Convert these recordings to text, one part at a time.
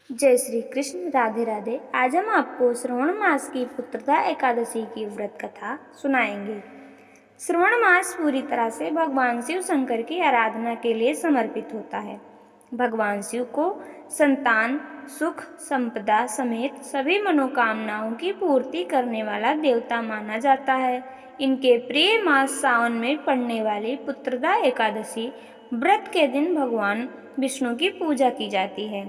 जय श्री कृष्ण। राधे राधे। आज हम आपको श्रवण मास की पुत्रदा एकादशी की व्रत कथा सुनाएंगे। श्रवण मास पूरी तरह से भगवान शिव शंकर की आराधना के लिए समर्पित होता है। भगवान शिव को संतान, सुख, संपदा समेत सभी मनोकामनाओं की पूर्ति करने वाला देवता माना जाता है। इनके प्रिय मास सावन में पड़ने वाली पुत्रदा एकादशी व्रत के दिन भगवान विष्णु की पूजा की जाती है।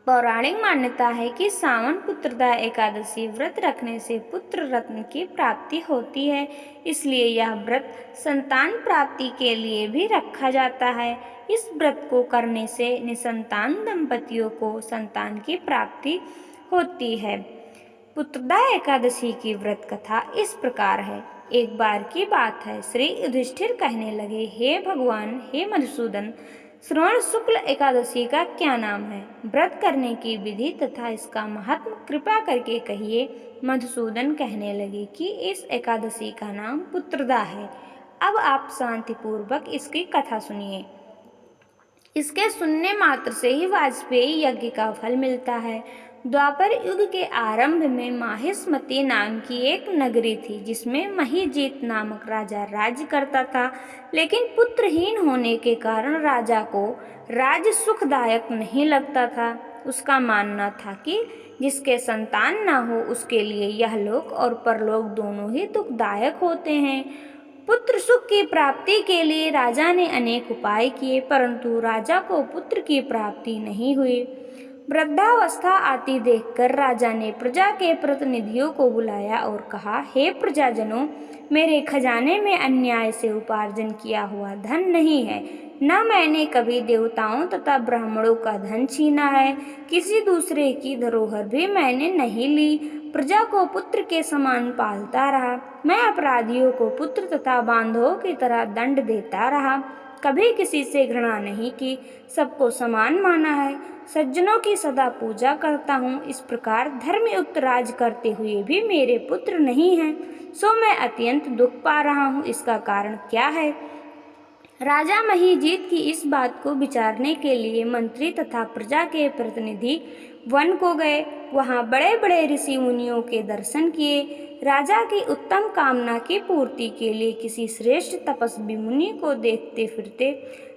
पौराणिक मान्यता है कि सावन पुत्रदा एकादशी व्रत रखने से पुत्र रत्न की प्राप्ति होती है, इसलिए यह व्रत संतान प्राप्ति के लिए भी रखा जाता है। इस व्रत को करने से निसंतान दंपतियों को संतान की प्राप्ति होती है। पुत्रदा एकादशी की व्रत कथा इस प्रकार है। एक बार की बात है, श्री युधिष्ठिर कहने लगे, हे भगवान, हे मधुसूदन, श्रवण शुक्ल एकादशी का क्या नाम है? व्रत करने की विधि तथा इसका महत्व कृपा करके कहिए। मधुसूदन कहने लगे कि इस एकादशी का नाम पुत्रदा है। अब आप शांतिपूर्वक इसकी कथा सुनिए। इसके सुनने मात्र से ही वाजपेयी यज्ञ का फल मिलता है। द्वापर युग के आरंभ में माहिष्मती नाम की एक नगरी थी, जिसमें महीजीत नामक राजा राज्य करता था। लेकिन पुत्रहीन होने के कारण राजा को राज्य सुखदायक नहीं लगता था। उसका मानना था कि जिसके संतान न हो उसके लिए यह लोक और परलोक दोनों ही दुखदायक होते हैं। पुत्र सुख की प्राप्ति के लिए राजा ने अनेक उपाय किए, परंतु राजा को पुत्र की प्राप्ति नहीं हुई। वृद्धावस्था आती देखकर राजा ने प्रजा के प्रतिनिधियों को बुलाया और कहा, हे प्रजाजनों, मेरे खजाने में अन्याय से उपार्जन किया हुआ धन नहीं है। न मैंने कभी देवताओं तथा ब्राह्मणों का धन छीना है। किसी दूसरे की धरोहर भी मैंने नहीं ली। प्रजा को पुत्र के समान पालता रहा। मैं अपराधियों को पुत्र तथा बांधवों की तरह दंड देता रहा। कभी किसी से घृणा नहीं की, सबको समान माना है। सज्जनों की सदा पूजा करता हूँ। इस प्रकार धर्मयुक्त राज करते हुए भी मेरे पुत्र नहीं हैं, सो मैं अत्यंत दुख पा रहा हूँ। इसका कारण क्या है? राजा महीजीत की इस बात को विचारने के लिए मंत्री तथा प्रजा के प्रतिनिधि वन को गए। वहां बड़े बड़े ऋषि मुनियों के दर्शन किए। राजा की उत्तम कामना की पूर्ति के लिए किसी श्रेष्ठ तपस्वी मुनि को देखते फिरते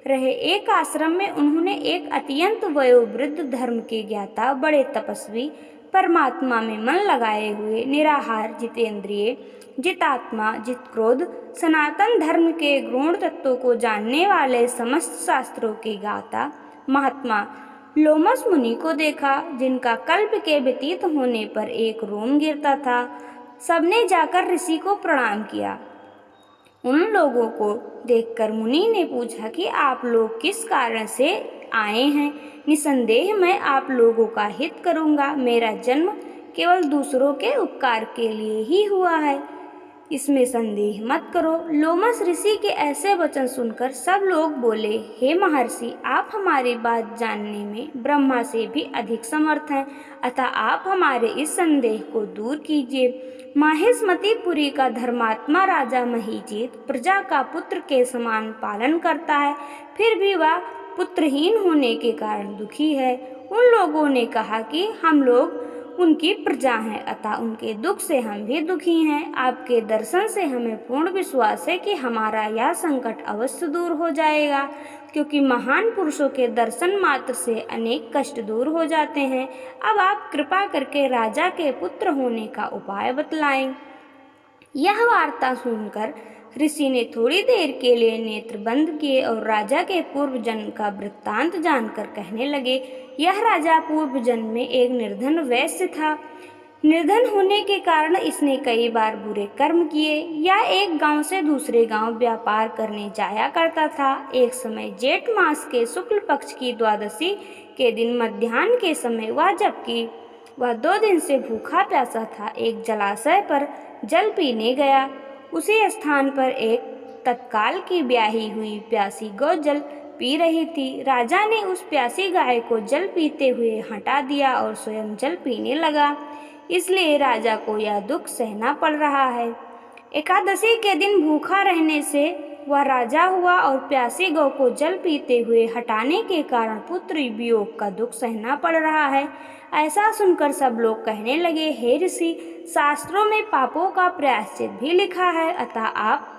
रहे। एक आश्रम में उन्होंने एक अत्यंत वयोवृद्ध धर्म के ज्ञाता, बड़े तपस्वी, परमात्मा में मन लगाए हुए, निराहार, जितेंद्रिय, जितात्मा, जितक्रोध, सनातन धर्म के गौण तत्वों को जानने वाले, समस्त शास्त्रों के गाता महात्मा लोमस मुनि को देखा, जिनका कल्प के व्यतीत होने पर एक रोम गिरता था। सबने जाकर ऋषि को प्रणाम किया। उन लोगों को देखकर मुनि ने पूछा कि आप लोग किस कारण से आए हैं? निसंदेह मैं आप लोगों का हित करूंगा। मेरा जन्म केवल दूसरों के उपकार के लिए ही हुआ है, इसमें संदेह मत करो। लोमस ऋषि के ऐसे वचन सुनकर सब लोग बोले, हे महर्षि, आप हमारी बात जानने में ब्रह्मा से भी अधिक समर्थ हैं, अतः आप हमारे इस संदेह को दूर कीजिए। माहिष्मतीपुरी का धर्मात्मा राजा महीजीत प्रजा का पुत्र के समान पालन करता है, फिर भी वह पुत्रहीन होने के कारण दुखी है। उन लोगों ने कहा कि हम लोग उनकी प्रजा हैं, अतः उनके दुख से हम भी दुखी हैं। आपके दर्शन से हमें पूर्ण विश्वास है कि हमारा यह संकट अवश्य दूर हो जाएगा, क्योंकि महान पुरुषों के दर्शन मात्र से अनेक कष्ट दूर हो जाते हैं। अब आप कृपा करके राजा के पुत्र होने का उपाय बतलाएं। यह वार्ता सुनकर ऋषि ने थोड़ी देर के लिए नेत्र बंद किए और राजा के पूर्व जन्म का वृत्तांत जानकर कहने लगे, यह राजा पूर्व जन्म में एक निर्धन वैश्य था। निर्धन होने के कारण इसने कई बार बुरे कर्म किए। यह एक गांव से दूसरे गांव व्यापार करने जाया करता था। एक समय जेठ मास के शुक्ल पक्ष की द्वादशी के दिन मध्याह्न के समय जबकि वह 2 दिन से भूखा प्यासा था, एक जलाशय पर जल पीने गया। उसी स्थान पर एक तत्काल की ब्याही हुई प्यासी गौ जल पी रही थी। राजा ने उस प्यासी गाय को जल पीते हुए हटा दिया और स्वयं जल पीने लगा। इसलिए राजा को यह दुख सहना पड़ रहा है। एकादशी के दिन भूखा रहने से वह राजा हुआ और प्यासी गौ को जल पीते हुए हटाने के कारण पुत्र वियोग का दुख सहना पड़ रहा है। ऐसा सुनकर सब लोग कहने लगे, हे ऋषि, शास्त्रों में पापों का प्रायश्चित भी लिखा है, अतः आप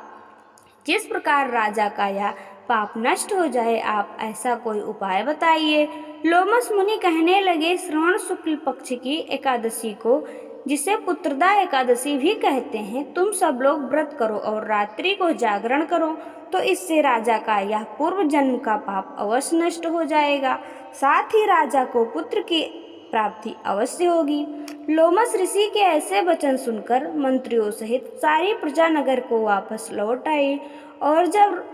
जिस प्रकार राजा का यह पाप नष्ट हो जाए, आप ऐसा कोई उपाय बताइए। लोमस मुनि कहने लगे, श्रवण शुक्ल पक्ष की एकादशी को, जिसे पुत्रदा एकादशी भी कहते हैं, तुम सब लोग व्रत करो और रात्रि को जागरण करो, तो इससे राजा का यह पूर्व जन्म का पाप अवश्य नष्ट हो जाएगा, साथ ही राजा को पुत्र की प्राप्ति अवश्य होगी। लोमस ऋषि के ऐसे वचन सुनकर मंत्रियों सहित सारी प्रजा नगर को वापस लौट आई, और जब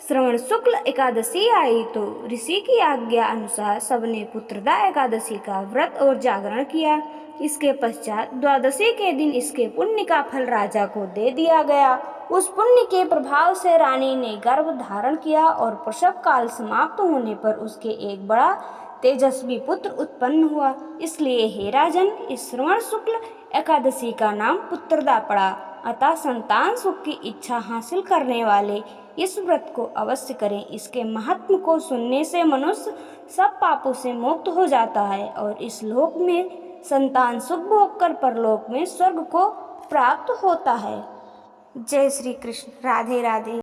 श्रवण शुक्ल एकादशी आई तो ऋषि की आज्ञा अनुसार सबने पुत्रदा एकादशी का व्रत और जागरण किया। इसके पश्चात द्वादशी के दिन इसके पुण्य का फल राजा को दे दिया गया। उस पुण्य के प्रभाव से रानी ने गर्भ धारण किया और प्रसव काल समाप्त होने पर उसके एक बड़ा तेजस्वी पुत्र उत्पन्न हुआ। इसलिए हे राजन, इस श्रवण शुक्ल एकादशी का नाम पुत्रदा पड़ा। अतः संतान सुख की इच्छा हासिल करने वाले इस व्रत को अवश्य करें। इसके महात्म को सुनने से मनुष्य सब पापों से मुक्त हो जाता है और इस लोक में संतान सुख भोग कर परलोक में स्वर्ग को प्राप्त होता है। जय श्री कृष्ण। राधे राधे।